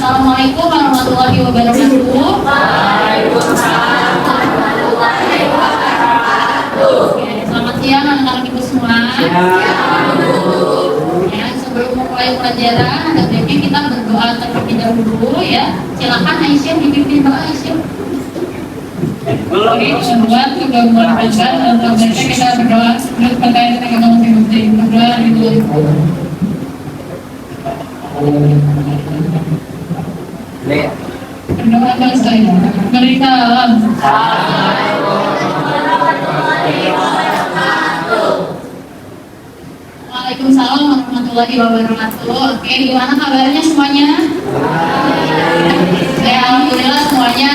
Assalamualaikum warahmatullahi wabarakatuh. Waalaikumsalam warahmatullahi wabarakatuh. Selamat siang anak-anak ibu semua. Ya, sebelum memulai pelajaran, ada baiknya kita berdoa terlebih dahulu ya. Silakan Aisyah dipimpin doa Aisyah. Oke, semua sudah melakukan dan selanjutnya kita berdoa sebelum pertanyaan kita masing-masing. Berdoa dulu. Berdoa selesai. Berikan salam. Waalaikumsalam warahmatullahi wabarakatuh. Oke, gimana kabarnya semuanya? Ya, alhamdulillah semuanya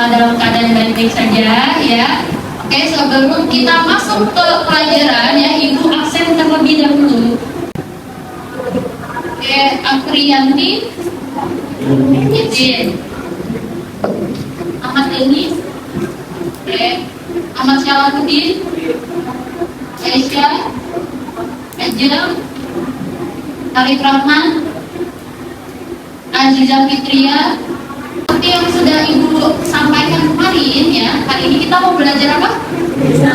dalam keadaan baik-baik saja ya. Oke, sebelum kita masuk ke pelajaran ya, Ibu absen terlebih dahulu. Oke, Apriyanti, Izin, Ahmad Deni, oke, Ahmad Syalahuddin, Aisyah, Ajam, Arif Rahman, Azizah Fitria. Seperti yang sudah Ibu sampaikan kemarin ya, hari ini kita mau belajar apa? Kita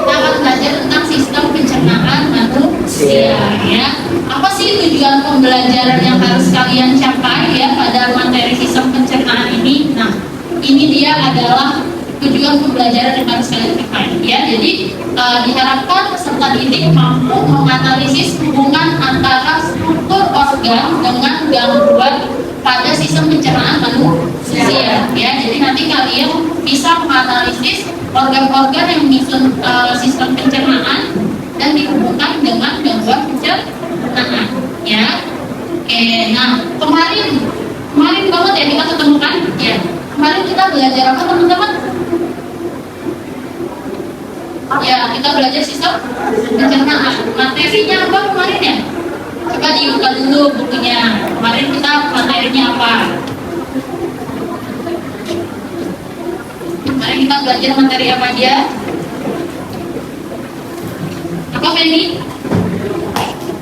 akan belajar tentang sistem pencernaan manusia ya. Apa sih tujuan pembelajaran yang harus kalian capai ya pada materi sistem pencernaan ini? Nah, ini dia adalah tujuan pembelajaran yang harus kalian capai ya. Jadi diharapkan peserta didik mampu menganalisis hubungan antara struktur organ dengan gangguan pada sistem pencernaan manusia ya. Jadi nanti kalian bisa menganalisis organ-organ yang menyusun sistem pencernaan dan dihubungkan dengan gangguan pencernaan ya. Oke, nah kemarin banget ya kita ketemukan ya. Kemarin kita belajar apa teman-teman? Ya, kita belajar sistem pencernaan. Materinya apa kemarin ya? Coba dibuka dulu bukunya. Kemarin kita materinya apa? Kemarin kita belajar materi apa aja? Apa Feni?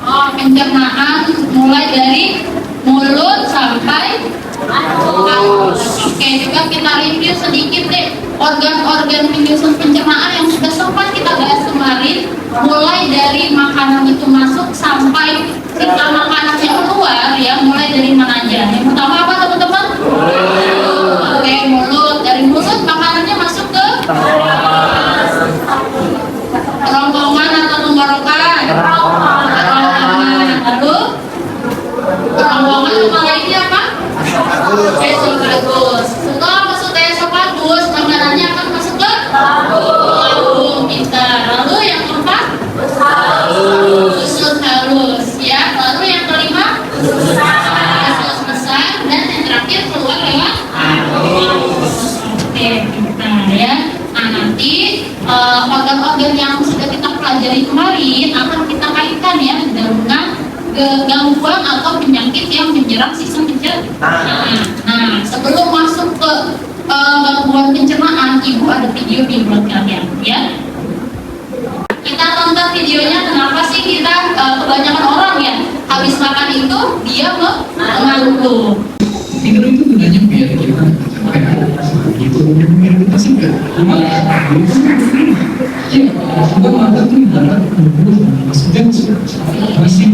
Oh, pencernaan mulai dari mulut sampai anus. Oke, juga kita review sedikit deh organ-organ penyusun pencernaan yang sudah sempat kita bahas kemarin, mulai dari makanan itu masuk sampai sisa makanannya keluar ya, mulai dari mana aja. Yang pertama apa teman-teman? Oke, mulut. Dari mulut makanannya masuk ke kerongkongan atau tenggorokan? Kerongkongan. Lalu kerongkongan sama lainnya apa? Esofagus. Setelah masuk ke esofagus, makanannya akan masuk ke lambung kita. Lalu yang keempat, usus halus ya. Lalu yang kelima, usus besar, dan yang terakhir keluar lewat anus. Oke, kita ya. Nah, nanti organ-organ yang sudah kita pelajari kemarin akan kita kaitkan ya dengan gangguan atau penyakit yang menyerang sistem pencernaan. Nah, sebelum masuk ke gangguan pencernaan, Ibu ada video buat kalian ya. Kita tonton videonya. Kenapa sih kita kebanyakan orang ya habis makan itu dia mengantuk? Tidur itu gunanya biar kita itu kita sih nggak ya bukan mata tuh ibarat maksudnya masih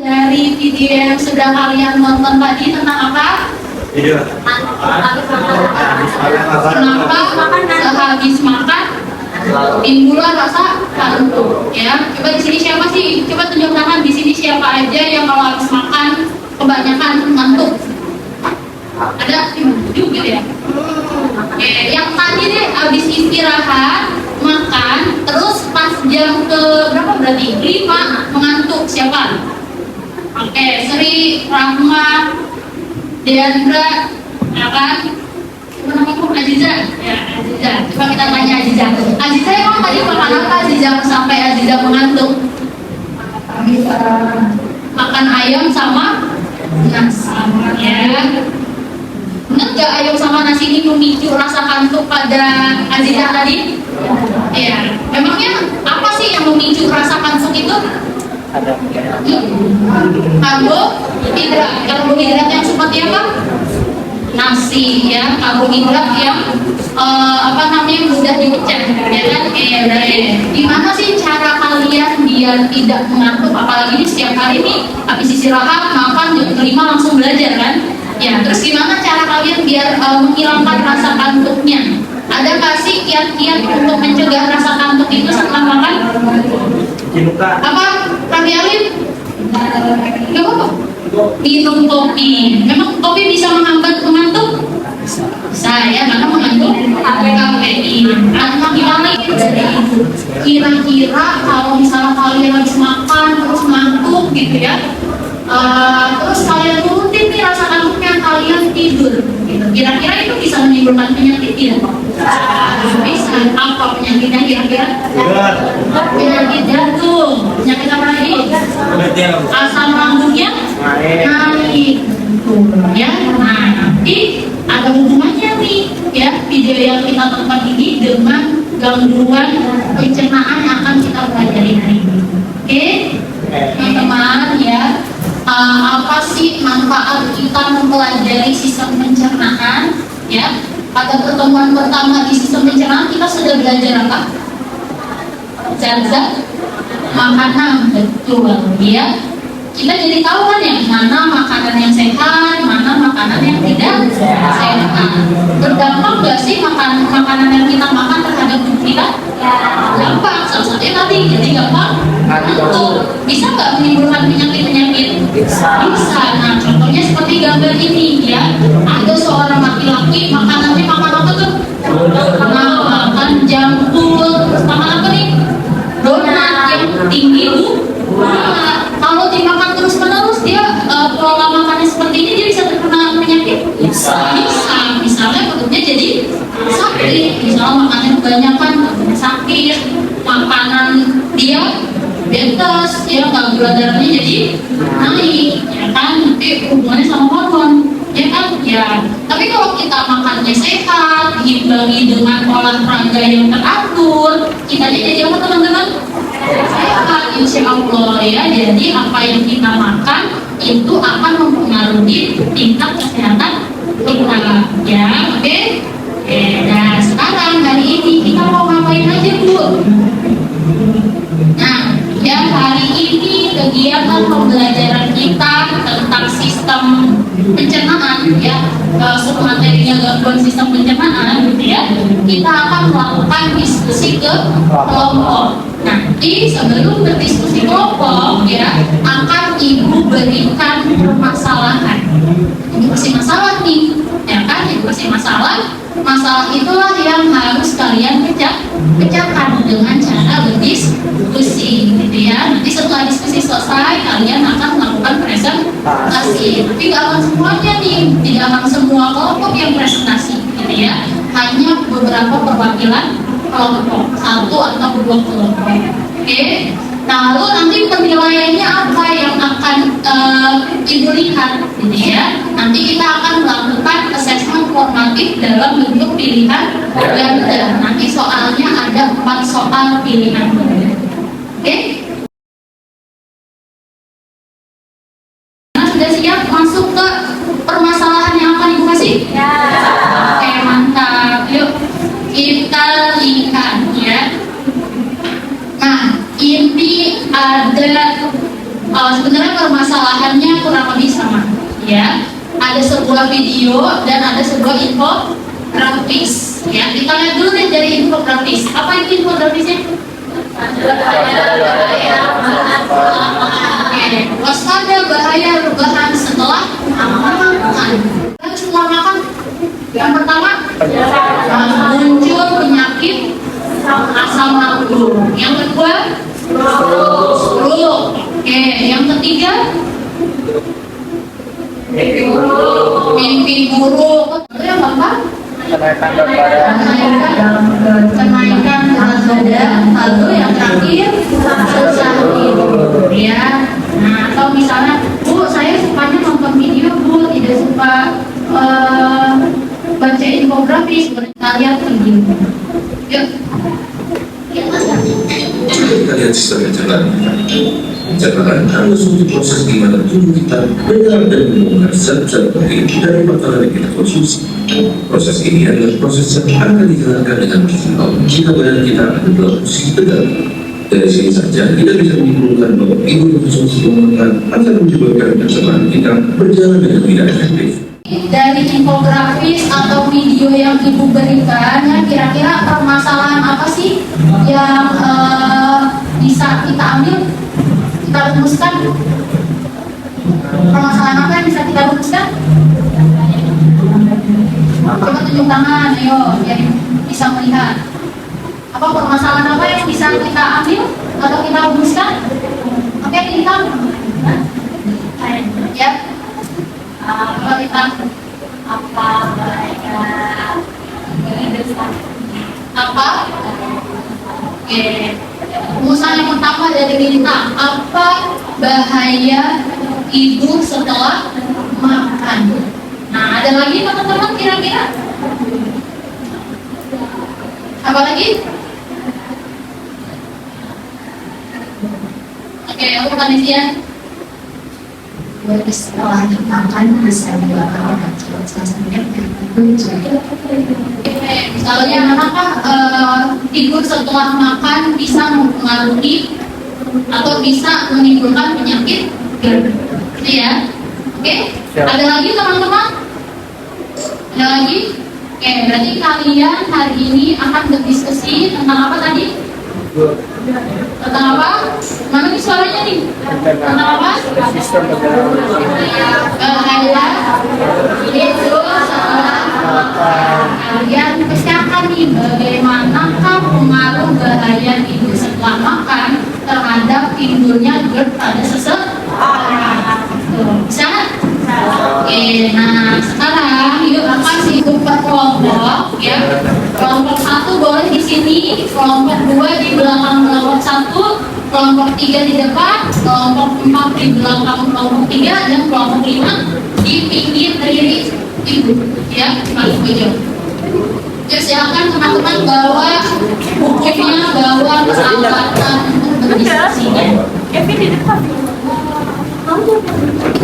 dari video yang sudah kalian nonton tadi tentang apa? Iya. Kenapa sehabis makan timbulan rasa kantuk ya? Coba di sini siapa sih? Coba tunjuk tangan di sini siapa aja yang kalau habis makan kebanyakan ngantuk? Ada juga ya. Oke, yang tadi deh habis istirahat makan terus pas jam ke berapa berarti? 5 mengantuk siapa? Oke, Sri, Rahma, Deandra, ya kan? Namaku Aziza, ya Aziza. Coba kita tanya Aziza. Aziza emang tadi makan apa Aziza sampai Aziza mengantuk? Makan ayam sama nasi. Ya. Benar nggak ayam sama nasi ini memicu rasa kantuk pada Aziza tadi? Ya. Memangnya apa sih yang memicu rasa itu? Karbohidrat yang seperti apa? Nasi ya, karbohidrat yang mudah dipecah ya kan. Gimana sih cara kalian biar tidak mengantuk, apalagi ini setiap hari nih habis istirahat makan jam 5 langsung belajar kan ya. Terus gimana cara kalian biar menghilangkan rasa kantuknya? Ada nggak sih kiat-kiat untuk mencegah rasa kantuk itu setelah makan? Apa? Kami Alif? Gak apa-apa. Minum kopi. Memang kopi bisa menghambat mengantuk? Saya karena mengandung kafein. Gimana kira-kira kalau misalnya kalian habis makan terus ngantuk gitu ya, terus kalian turutin nih rasa kantuknya, kalian tidur gitu. Kira-kira itu bisa menimbulkan penyakit tidak? Bisa. Apa penyakitnya kira-kira? Penyakit jantung. Penyakit apa lagi? Asam lambungnya naik ya. Nah, nanti ada hubungannya nih ya video yang kita tonton ini dengan gangguan pencernaan yang akan kita pelajari hari ini. Oke, teman-teman ya, apa sih manfaat kita mempelajari sistem pencernaan ya? Pada pertemuan pertama di sistem pencernaan kita sudah belajar apa? Zat-zat makanan, betul ya. Kita jadi tahu kan ya, mana makanan yang sehat, mana makanan yang tidak sehat. Berdampak nggak sih makanan yang kita makan terhadap tubuh kita? Gampang, salah satunya tadi jadi gampang ngantuk. Bisa nggak menimbulkan penyakit-penyakit? Bisa. Nah, contohnya seperti gambar ini ya, ada seorang laki-laki makanannya makan apa tuh? Makan junk food, makan apa nih? Donat yang tinggi kalau dimakan terus menerus dia pola makannya seperti ini, dia bisa terkena penyakit? Bisa. Misalnya perutnya jadi sakit, misalnya makannya kebanyakan sakit, makanan dia diabetes ya, gula darahnya jadi naik ya kan, nanti hubungannya sama hormon ya kan ya. Tapi kalau kita makannya sehat, diimbangi dengan olahraga yang teratur, kita jadi apa teman-teman? Sehat insya Allah ya. Jadi apa yang kita makan itu akan mempengaruhi tingkat kesehatan kita ya. Oke. Nah sekarang hari ini kita mau ngapain aja Bu? Nah ya, hari ini kegiatan pembelajaran kita tentang sistem pencernaan ya, submaterinya gangguan sistem pencernaan gitu ya. Kita akan melakukan diskusi ke kelompok. Nanti sebelum berdiskusi kelompok ya, akan Ibu berikan permasalahan. Ini masih masalah nih, ya kan? Ini masih masalah. Masalah itulah yang harus kalian pecahkan dengan cara berdiskusi, gitu ya. Nanti setelah diskusi selesai, kalian akan melakukan presentasi. Tapi nggak akan semuanya nih, tidak akan semua kelompok yang presentasi, gitu ya. Hanya beberapa perwakilan kelompok, satu atau dua kelompok. Oke. Nah, lalu nanti penilaiannya apa yang akan Ibu lihat, gitu ya. Nanti kita akan melakukan assessment formatif dalam bentuk pilihan ganda. Nanti soalnya ada 4 soal pilihan. Oke. Nah, sudah siap masuk ke permasalahan yang akan Ibu kasih? Ya. Oke, mantap. Yuk, kita lihat ya. Nah, ini ada sebenarnya permasalahannya kurang lebih sama ya. Ada sebuah video dan ada sebuah infografis ya. Kita lihat dulu deh dari infografis. Apa itu infografisnya? Waspada bahaya rebahan setelah makan. Setelah makan yang pertama muncul penyakit asam lambung. Yang kedua stroke. Oke, yang ketiga mimpi buruk. Yang keempat kenaikan berat badan. Lalu yang terakhir susah tidur ya. Nah, atau misalnya Bu, saya sukanya nonton video Bu, tidak suka baca infografis. Kalian video. Yuk. kita lihat sistem pencernaan kita. Pencernaan adalah suatu proses di mana tubuh kita mendalam dan membongkar zat-zat penting dari makanan yang kita konsumsi. Proses ini adalah proses yang akan dijalankan dengan maksimal jika badan kita ada dalam posisi tegak. Dari sini saja kita bisa menyimpulkan bahwa ibu konsumsi makan akan menyebabkan pencernaan kita berjalan dengan tidak efektif. Dari infografis atau video yang ibu berikan, ya kira-kira permasalahan apa sih yang bisa kita ambil, kita rumuskan? Permasalahan apa yang bisa kita rumuskan? Coba tunjuk tangan, ayo biar bisa melihat. Apa permasalahan apa yang bisa kita ambil atau kita rumuskan? Oke, kita ya. Apa kita apa? Oke. Rumusan yang pertama dari kita, apa bahaya ibu setelah makan? Nah, ada lagi teman-teman kira-kira? Apa lagi? Oke, aku panitia. Setelah makan bisa dilakukan Misalnya apakah tidur setelah makan bisa mempengaruhi atau bisa menimbulkan penyakit GERD? Ya, oke. Ada lagi teman-teman? Ada lagi? Oke, berarti kalian hari ini akan berdiskusi tentang apa tadi? Tentang apa? Mana nih suaranya nih? Tentang apa? Bahaya itu setelah makan. Kalian persiapkan nih bagaimanakah pengaruh bahaya itu setelah makan terhadap timbulnya GERD pada seseorang. Bisa? Oke, nah sekarang yuk kasih per kelompok ya. Kelompok 1 boleh di sini, kelompok 2 di belakang kelompok 1, kelompok 3 di depan, kelompok 4 di belakang kelompok 3, dan kelompok 5 di pinggir diri ibu ya, paling pojok. Ya, silakan teman-teman bawa bukunya, bawa peralatan untuk berdiskusinya. Kevin di depan.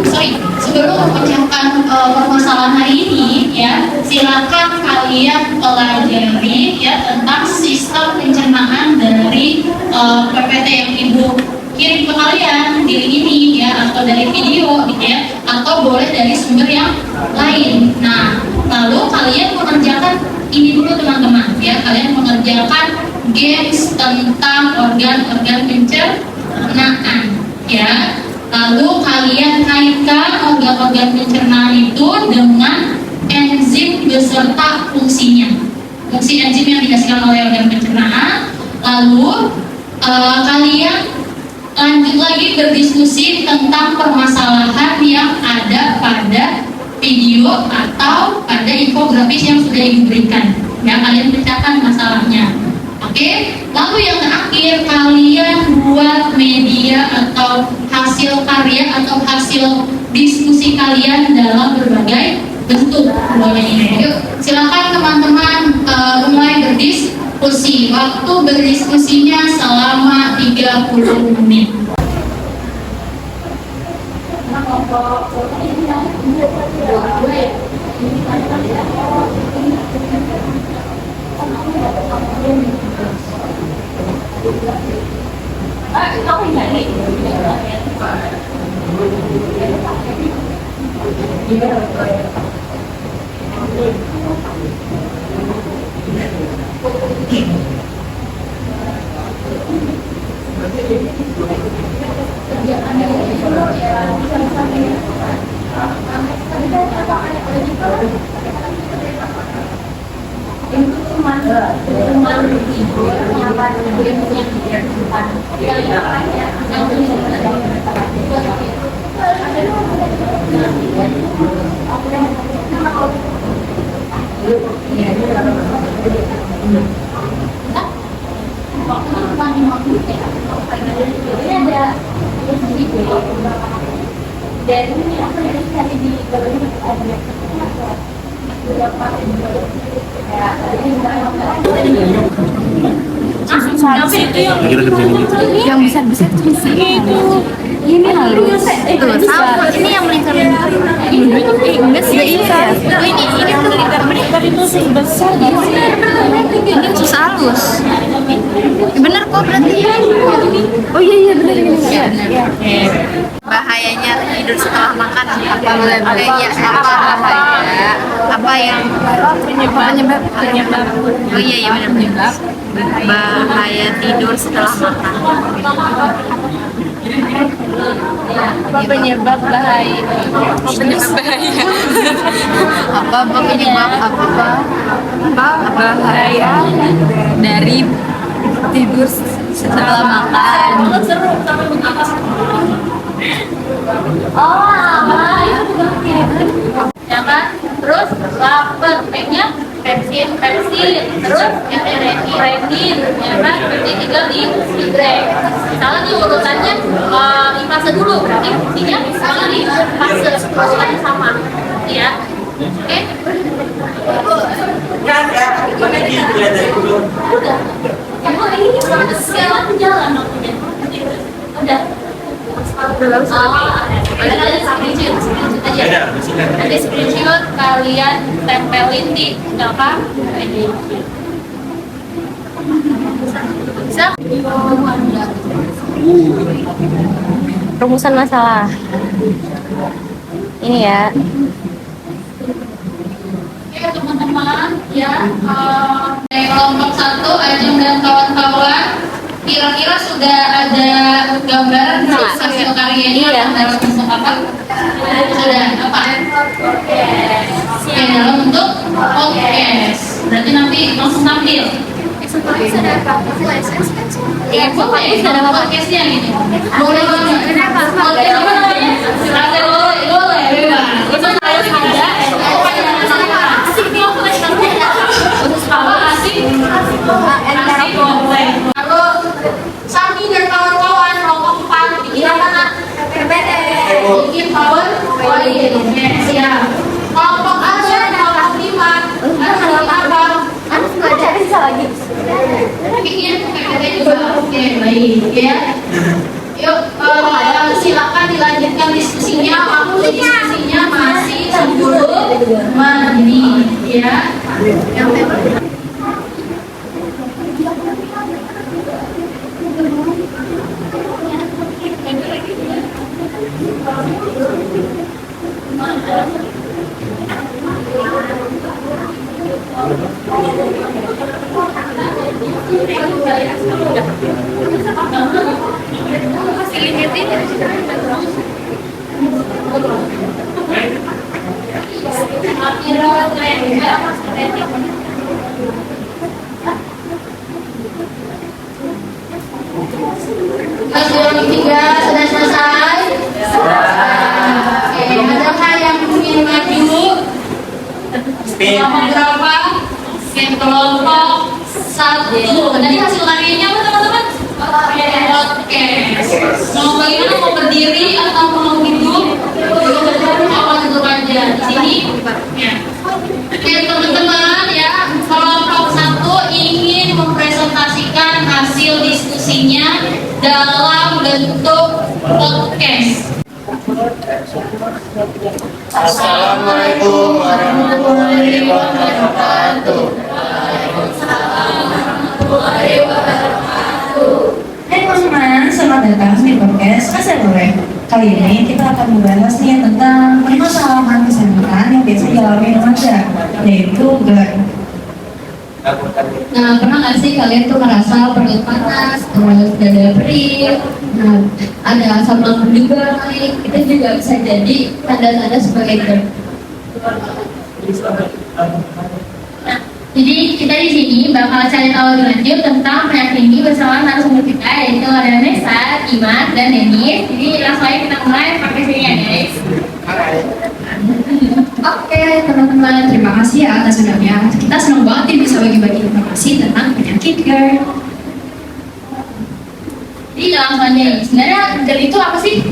Sorry, sebelum memecahkan permasalahan hari ini ya, silakan kalian pelajari ya tentang sistem pencernaan dari PPT yang ibu kirim ke kalian di ini ya, atau dari video gitu ya, atau boleh dari sumber yang lain. Nah, lalu kalian mengerjakan ini dulu teman-teman ya, kalian mengerjakan games tentang organ-organ pencernaan ya. Lalu kalian kaitkan organ-organ pencernaan itu dengan enzim beserta fungsinya. Fungsi enzim yang dihasilkan oleh organ pencernaan. Lalu kalian lanjut lagi berdiskusi tentang permasalahan yang ada pada video atau pada infografis yang sudah diberikan. Ya, kalian pecahkan masalahnya. Oke, lalu yang terakhir kalian buat media atau hasil karya atau hasil diskusi kalian dalam berbagai bentuk. Yuk, silakan teman-teman mulai berdiskusi. Waktu berdiskusinya selama 30 menit. Tapi itu yang besar-besar tuh di sini. Ini halus. Tuh, sama. Ini yang melingkar-lingkar. Enggak sih, ini tuh melingkar itu sih besar. Ini sus halus. Bener kok berarti. Oh iya bener. Bahayanya tidur setelah makan apa bahaya apa yang penyebab oh iya benar penyebab bahaya tidur setelah makan Apa penyebab bahaya? apa penyebab bahaya dari tidur setelah makan. Ya kan? Terus lapar, P-nya pensin, terus yang renin, ya kan? Berarti tinggal di Y. Misalnya nih urutannya di fase dulu, berarti fungsinya misalnya di fase urutannya sama, ya. Oke? Udah. Ini sekarang jalan waktunya. Udah. Ada screenshot aja. Nanti screenshot kalian tempelin di apa? Bisa? Rumusan masalah. Ini ya. Oke teman-teman, ya kelompok 1 Ajeng dan kawan-kawan. Kira-kira sudah ada gambaran hasil karyanya dalam bentuk apa? Sudah apa? Oke, dalam bentuk podcast. Berarti nanti langsung tampil. Ya, boleh. Podcastnya gitu. Boleh banget. Boleh apa namanya? Silakan boleh. Itu harus ada. Asik boleh. Kalau Sami dan kawan-kawan kelompok 4 bikin apa nak? Bikin PowerPoint. Siap. Kelompok A dan kelompok 5 bikin apa? Bisa lagi. Bikin PPT juga. Oke, baik ya. Yuk, silakan dilanjutkan diskusinya. Waktu diskusinya masih 10 menit ya. Mas yang ketiga sudah selesai. Oke, adakah yang ingin maju? Kelompok berapa? Oke, kelompok 1. Tadi hasil karyanya apa teman-teman? Oke. Mau bagaimana? Mau berdiri atau mau duduk? Apa duduk aja di sini? Ya. Oke teman-teman ya, kelompok 1 ingin mempresentasikan hasil diskusinya dalam bentuk podcast. Assalamualaikum warahmatullahi wabarakatuh. Hai teman-teman, selamat datang di podcast Kasar Boleh. Kali ini kita akan membahas nih tentang permasalahan kesehatan yang biasa dialami remaja, yaitu GERD. Nah, pernah nggak sih kalian tuh merasa perut panas, terus dada perih, nah, ada asam lambung juga naik, itu juga bisa jadi tanda-tanda sebagai GERD. Nah, jadi kita di sini bakal cari tahu lebih lanjut tentang penyakit ini bersama narasumber kita, yaitu ada Nesa, Iman, dan Denis. Jadi langsung aja kita mulai pakai sini ya guys. Oke teman-teman, terima kasih ya atas undangannya. Kita senang banget nih bisa bagi-bagi informasi tentang penyakit GERD. Jadi langsung aja nih, sebenarnya GERD itu apa sih?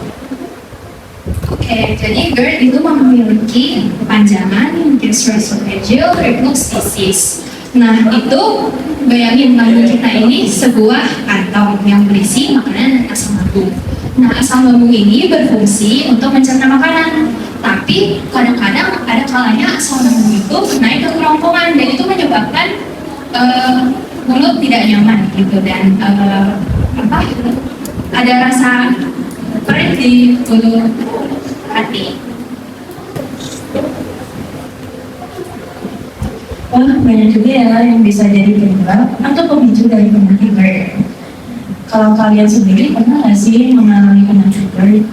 Oke, jadi GERD itu memiliki kepanjangan gastroesophageal reflux disease. Nah, itu bayangin lambung kita ini sebuah kantong yang berisi makanan dan asam lambung. Nah, asam lambung ini berfungsi untuk mencerna makanan. Tapi kadang-kadang ada kalanya asam lambung itu naik ke kerongkongan dan itu menyebabkan mulut tidak nyaman gitu dan ada rasa perih di mulut hati. Wah, banyak juga ya yang bisa jadi penyebab atau pemicu dari penyakit GERD. Kalau kalian sendiri pernah nggak sih mengalami penyakit GERD?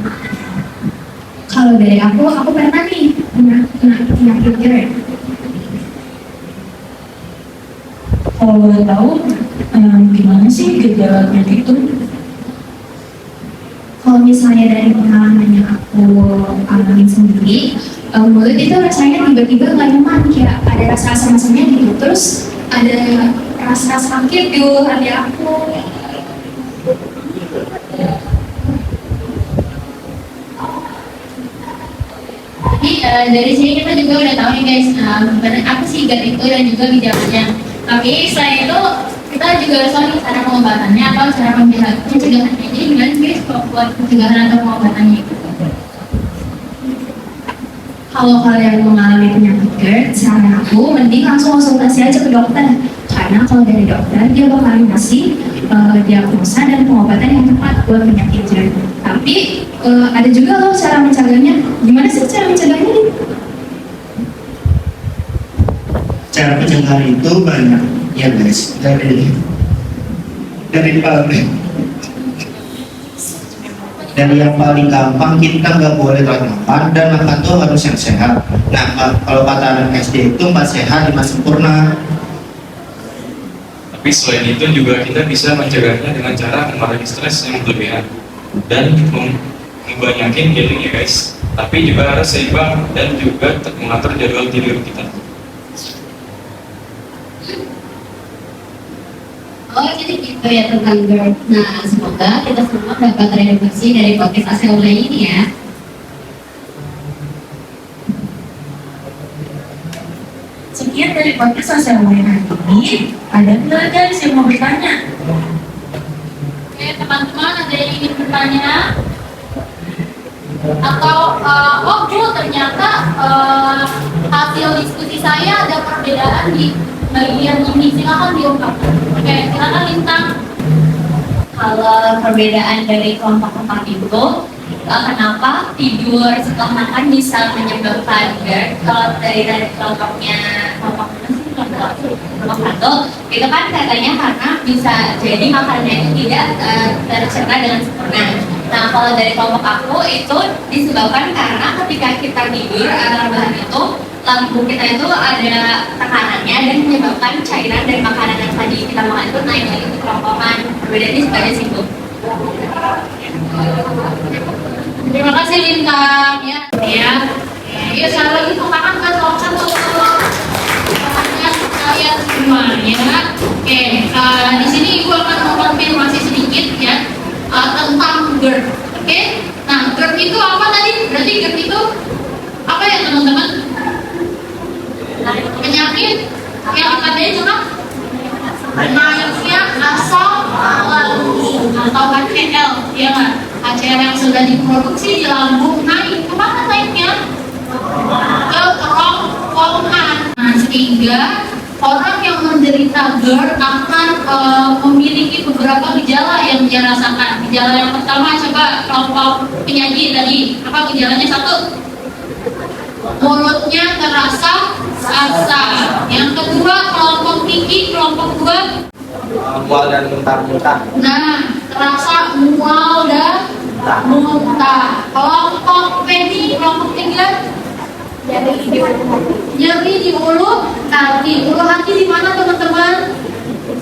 Kalau dari aku pernah nih kena penyakit GERD. Kalau boleh tahu, gimana sih gejalanya itu? Kalau misalnya dari pengalaman yang aku alami sendiri, mulut itu rasanya tiba-tiba nggak nyaman, kayak ada rasa asam-asamnya gitu, terus ada rasa sakit di hati aku. Jadi dari sini kita juga udah tahu nih guys, apa sih GERD itu dan juga gejalanya. Tapi selain itu kita juga harus tahu cara pengobatannya atau cara pencegahannya. Jadi gimana sih guys kalau buat pencegahan atau pengobatannya? Kalau kalian mengalami penyakit GERD, saran aku mending langsung konsultasi aja ke dokter. Karena kalau dari dokter, dia bakalan kasih diagnosa dan pengobatan yang tepat buat penyakit GERD. Tapi ada juga loh cara mencegahnya. Gimana sih cara mencegahnya nih? Cara pencegahan itu banyak ya guys, dari yang paling gampang, kita nggak boleh telat makan dan makan tuh harus yang sehat. Nah, kalau kata anak SD itu 4 sehat 5 sempurna. Tapi selain itu juga kita bisa mencegahnya dengan cara mengurangi stres yang berlebihan dan membanyakin healing ya guys. Tapi juga harus seimbang dan juga mengatur jadwal tidur kita. Oh, jadi gitu ya tentang GERD. Nah, semoga kita semua dapat teredukasi dari podcast ASEO ini ya. Sekian dari podcast ASEO hari ini. Ada nggak guys yang mau bertanya? Oke, teman-teman ada yang ingin bertanya? Atau, ternyata hasil diskusi saya ada perbedaan di bagian ini, silakan diungkapkan. Oke, silakan Lintang. Kalau perbedaan dari kelompok-kelompok itu, kenapa tidur setelah makan bisa menyebabkan GERD? Kalau dari kelompoknya kelompok satu itu kan katanya karena bisa jadi makanannya itu tidak tercerna dengan sempurna. Nah, kalau dari kelompok aku itu disebabkan karena ketika kita tidur bahan itu lambung kita itu ada tekanannya dan menyebabkan cairan dari makanan yang tadi kita makan itu naik lagi ke kerongkongan. Perbedaannya sebagai situ. Terima kasih Lintang ya. Ya, sekali lagi tangan ke satu. Kalian semua ya. Oke, di sini Ibu akan mengkonfirmasi sedikit ya tentang GERD. Oke, nah GERD itu apa tadi? Berarti GERD itu apa ya teman-teman? Penyakit yang katanya cuma naiknya asam lambung atau HCl, ya kan? HCl yang sudah diproduksi di lambung naik kemana naiknya? Ke kerongkongan. Nah, sehingga orang yang menderita GERD akan memiliki beberapa gejala yang dia rasakan. Gejala yang pertama coba kelompok penyaji tadi, apa gejalanya? Satu, mulutnya terasa asam. Yang kedua kelompok tinggi, kelompok dua Mual dan muntah-muntah. nah terasa mual dan muntah. Kelompok pedi, kelompok tiga nyeri di ulu hati. Ulu hati di mana teman-teman?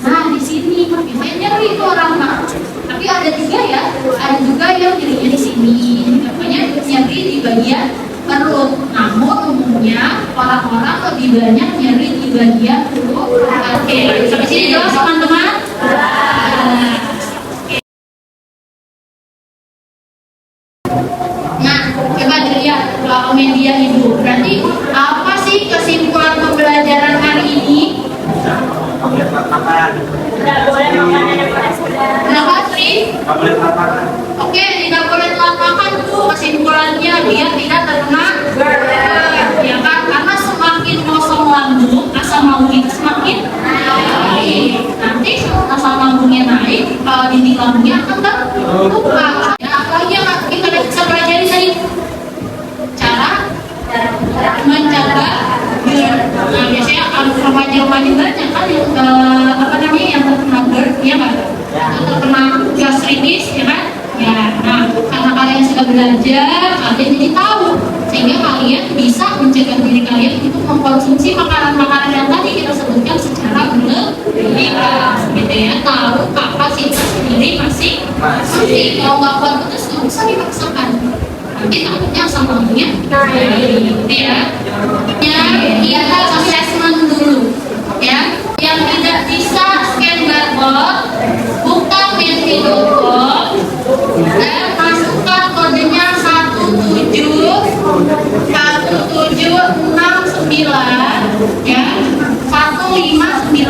Nah, di sini biasanya nyeri itu orang mah. Tapi ada tiga ya, ada juga yang nyerinya di sini. Namanya nyeri di bagian perut. Namun umumnya orang-orang lebih banyak nyeri di bagian ulu hati. Sampai sini jelas teman-teman? Nah, coba dilihat media ibu. Berarti apa sih kesimpulan pembelajaran hari ini? Kenapa, Tri? Oke, tidak boleh telat makan tuh. Kesimpulannya dia tidak terkena GERD, ya kan? Karena semakin kosong lambung, asam lambung itu semakin naik. Nanti asam lambungnya naik, kalau dinding lambungnya akan terbuka. Ya, apalagi yang kita bisa pelajari tadi? Cara mencegah GERD. Nah, biasanya remaja-remaja banyak kan yang yang terkena GERD, ya kan? Atau terkena gastritis, ya kan? Ya, nah karena kalian sudah belajar, kalian jadi tahu, sehingga kalian bisa mencegah diri kalian untuk mengkonsumsi makanan-makanan yang tadi kita sebutkan secara berlebihan, gitu ya. Tahu kapasitas diri masing-masing. Kalau nggak kuat terus nggak usah dipaksakan. Nanti takutnya asam lambungnya naik, gitu ya. Ya, assessment dulu, ya. Yang tidak bisa scan barcode, buka menti.com dan masukkan kodenya 1769 ya, 1595.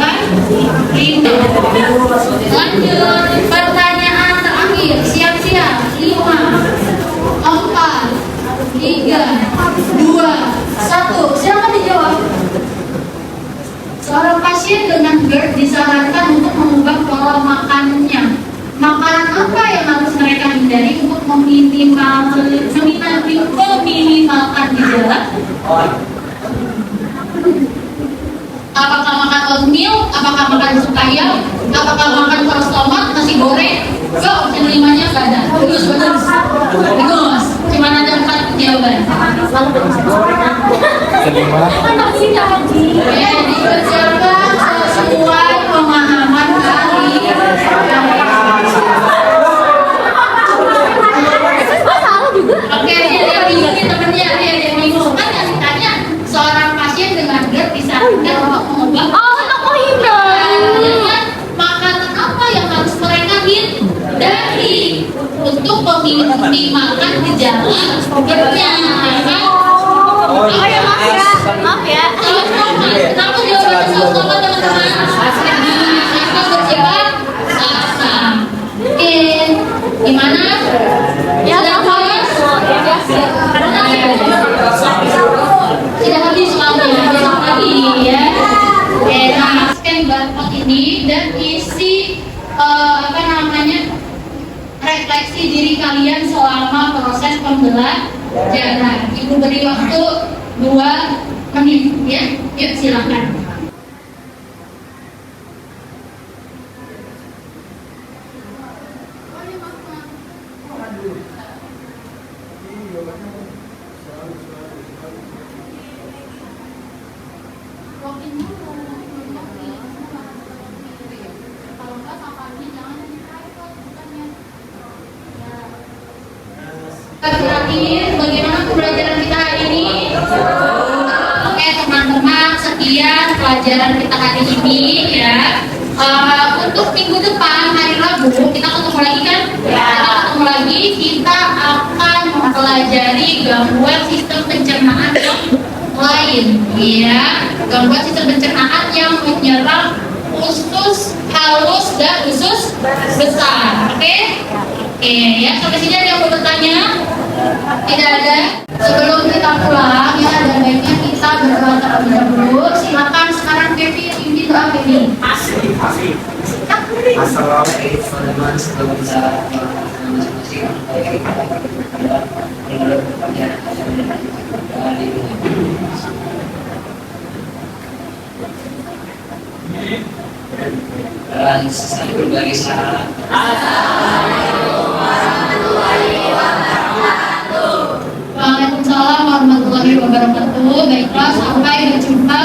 Lanjut, pertanyaan terakhir, siap-siap. 5 4 3 2 1, silakan dijawab. Seorang pasien dengan GERD disarankan untuk mengubah pola makannya. Makanan apa yang harus mereka hindari untuk meminimalkan gejala? Apakah makan oatmeal? Apakah makan sup ayam? Apakah makan saus tomat, nasi goreng? Enggak, opsi 5-nya nggak ada. Bagus. Cuma ada 4 jawaban. Ya, dikerjakan sesuai pemahaman kalian. Oke, dia bingung nih temennya, dia bingung kan yang ditanya seorang pasien dengan GERD disarankan untuk mengubah untuk menghindari makanan apa yang harus mereka hindari untuk meminimalkan gejala GERD-nya, kan? Maaf ya. Kenapa jawabannya sama-sama teman-teman? Karena bersifat asam. Oke, gimana? Ya, tidak habis soalnya, besok lagi ya. Oke, nah scan barcode ini dan isi refleksi diri kalian selama proses pembelajaran. Ibu beri waktu 2 menit ya. Yuk silakan. Terakhir, bagaimana pembelajaran kita hari ini? Oke teman-teman, sekian pelajaran kita hari ini ya. Untuk minggu depan hari Rabu kita ketemu lagi kan? Ya. Kita ketemu lagi, kita akan mempelajari gangguan sistem pencernaan yang lain, ya. Gangguan sistem pencernaan yang menyerang usus halus dan usus besar. Oke, ya. Sampai sini ada yang mau bertanya? Tidak ada. Sebelum kita pulang ya, ada baiknya kita berdoa terlebih dahulu. Silakan sekarang Kevin, ini doa Kevin. Dan saling berbagi salam. Waalaikumsalam warahmatullahi wabarakatuh. Baiklah, sampai berjumpa